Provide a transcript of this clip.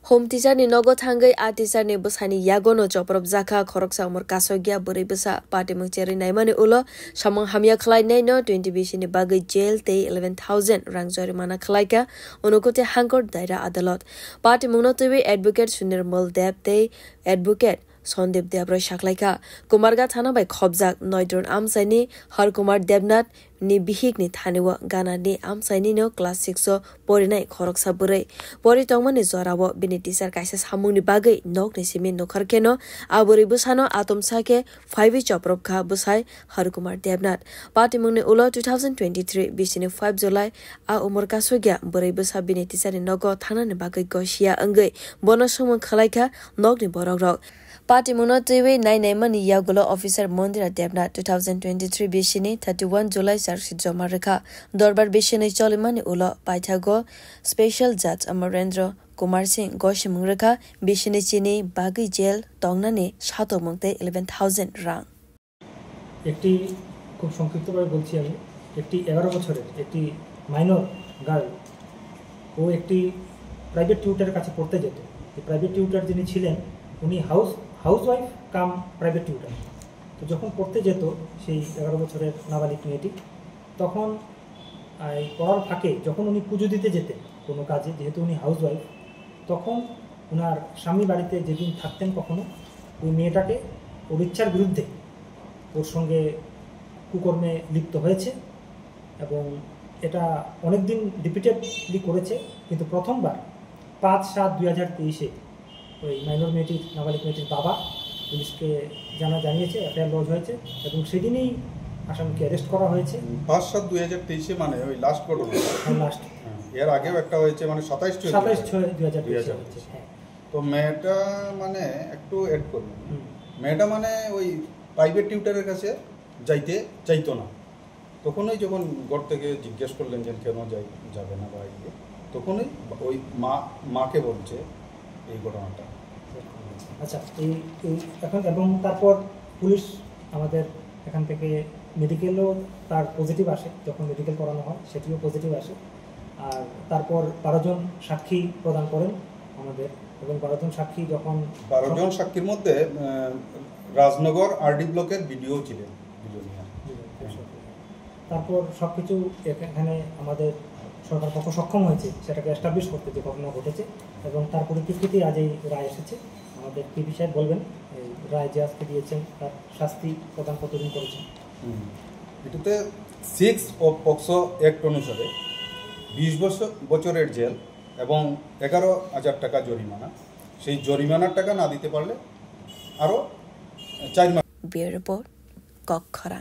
Home teacher ni nogo thangai a teacher ni busani yagono choprop jaka khoroksa umur kasogya buri busa party mungcheri naimani ulo samang hamya khlai nei no 20 bisi ni bagai jail te 11,000 rang jorimana khlaika unukote hangkor daira adalat party mungno tewi advocate Sunirmal Deb te advocate Sondip Debroy Shaklaika Kumarga Thana by Khobjak Noidron Amsaini Har Kumar Debnath ni bihik ni thaniwa gana ni amsaini no class 6 porinai khoroksa burai pori tongmani zorawo bini teacher kaisa samungni bagai nok ni simi nokharkeno aburi busano atomsake 5 choprop kha busai Har Kumar Debnath party mungni ulo 2023 bisini 5 July a umur kasogya burai busa bini teacher ni nogo thana ni bagai goshia angai bono sumung khalaika nok ni borogrok Party Muno TV 9 Yagulo Officer Mondira Debnath 2023 Bishini 31 July Sarsi Jomarika Dorbar Bishini Cholimani Ulo Paithago Special Judge Amarendra Kumar Singh Goshimurika Bishini Chini Bagi Jail Tongnani Shato Mungte 11,000 rang একটি খুব সংক্ষিপ্তভাবে বলছি আমি একটি 11 বছরের একটি minor girl ও একটি private টিউটরের কাছে পড়তে যেত এই প্রাইভেট টিউটর যিনি ছিলেন উনি হাউসওয়াইফ কাম প্রাইভেট টিউটর তো যখন পড়তে যেত সেই 11 বছরের নাবালিক মেয়েটি তখন এই পড়ার ফাঁকে যখন উনি পুজো দিতে যেতেন কোনো কাজে যেহেতু উনি হাউসওয়াইফ তখন ওনার স্বামী বাড়িতে যেদিন থাকতেন কখনো ওই মেয়েটাকে ওর ইচ্ছার বিরুদ্ধে ওর সঙ্গে কুকর্মে লিপ্ত হয়েছে এবং এটা অনেক দিন রিপিটেডলি করেছে কিন্তু প্রথমবার 5/7/2023 ওই মাইনর মেয়েটির নাবালিক মেয়েটির বাবা পুলিশকে জানিয়েছে এফআইআর লজ হয়েছে এবং সেদিনই আসামিকে অ্যারেস্ট করা হয়েছে 5/7/2023 মানে ওই লাস্ট ঘটনা লাস্ট এর আগেও একটা হয়েছে মানে 27/6/2023 হয়েছে হ্যাঁ তো মেয়েটা মানে একটু এড করব মেয়েটা মানে ওই প্রাইভেট টিউটরের কাছে যাইতে চাইতো না তখনই যখন ঘর থেকে জিজ্ঞেস করলেন যে কেন যাবে না বাইরে তখনই ওই মাকে বলছে এই ঘটনাটা আচ্ছা এই এখন এবং তারপর পুলিশ আমাদের এখান থেকে মেডিকেলও তার পজিটিভ আসে যখন মেডিকেল করানো হয় সেটিও পজিটিভ আসে আর তারপর 12 জন সাক্ষী প্রদান করেন আমাদের এবং 12 জন সাক্ষী যখন 12 জন সাক্ষীর মধ্যে রাজনগর আরডি ব্লকের ভিডিও ছিলেন তারপর সবকিছু এখানে আমাদের সরকার পক্ষ সক্ষম হয়েছে সেটাকে এস্টাবলিশ করতে যে ঘটনা ঘটেছে এবং তার পরিপ্রেক্ষিতেই আজ এই রায় এসেছে আমাদের পিপি সাহেব বলবেন এই রায় যে আজকে দিয়েছেন তার শাস্তি প্রদান কতদিন করেছেন এটাতে 6 অফ পক্সো অ্যাক্ট অনুসারে 20 বছরের জেল এবং 11,000 টাকা জরিমানা সেই জরিমানার টাকা না দিতে পারলে আরো 4 মাস বিউরো রিপোর্ট কক্ষরা